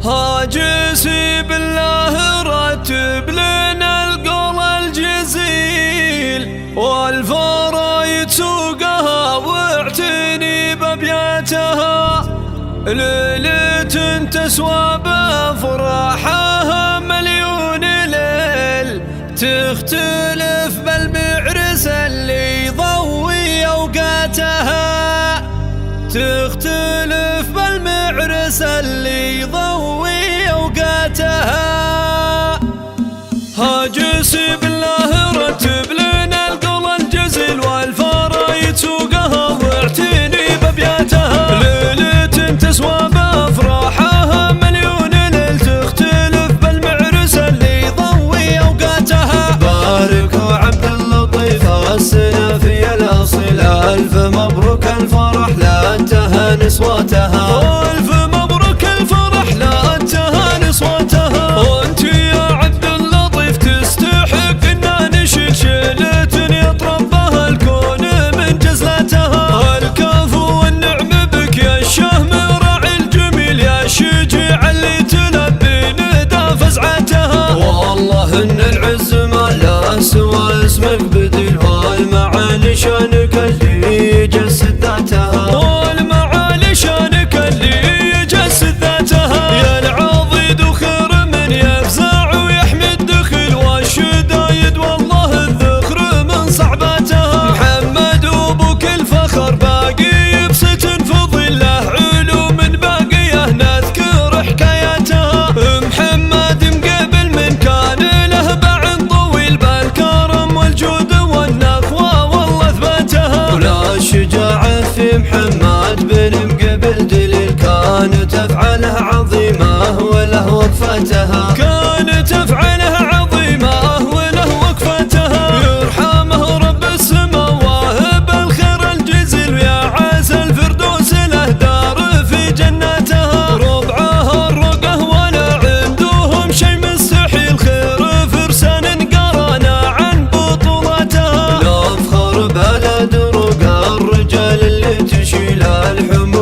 هاجسي بالله رتب لنا القول الجزيل والفرايد سوقها واعتني بابياتها. ليلة تسوى بافراحها مليون ليل تختلف بالمعرس اللي يضوي اوقاتها. تختلف بالمعرس اللي يضوي اوقاتها. هاجسي بالله رتب لنا القول الجزل والفرايد سوقها واعتني بابياتها. ليلة تسوى بافراحها مليون ليل تختلف بالمعرس اللي يضوي اوقاتها. باركوا عبد اللطيف السنة في الاصيل، الف مبروك الفرح لا انتهى نسوتها. الف مبروك الفرح لا انتهى نسوتها. وانت يا عبد اللطيف تستحق ان نشيل شيلة يطربها الكون من جزلتها. الكفو والنعم بك يا الشهم راعي الجميل يا الشجيع اللي تلبي ندى فزعتها. والله ان العز ما لا سوى اسمك بديل، والمعالي شانك اللي يجسد ذاتها. والمعالي شانك اللي يجسد ذاتها. يا العضيد وخير من يفزع ويحمي الدخل والشدايد والله الذخر من صعباتها. محمد وابوك الفخر باقي يبسط في ظله علوم باقيه نذكر حكاياتها. محمد مقبل من كان له باع طويل بالكرم والجود والنخوه والله اثباتها. ولا الشجاعة في محمد بن مقبل دليل، كانت افعاله عظيمة وله وقفتها. كانت افعاله عظيمه وله وقفتها. يرحمه رب السما واهب الخير الجزيل ويا عسى الفردوس له دار في جناتها. ربعها الرقه ولا عندهم شي مستحيل، خير فرسان قرانا عن بطولاتها. لا افخر بلد رقى الرجال اللي تشيل الحمى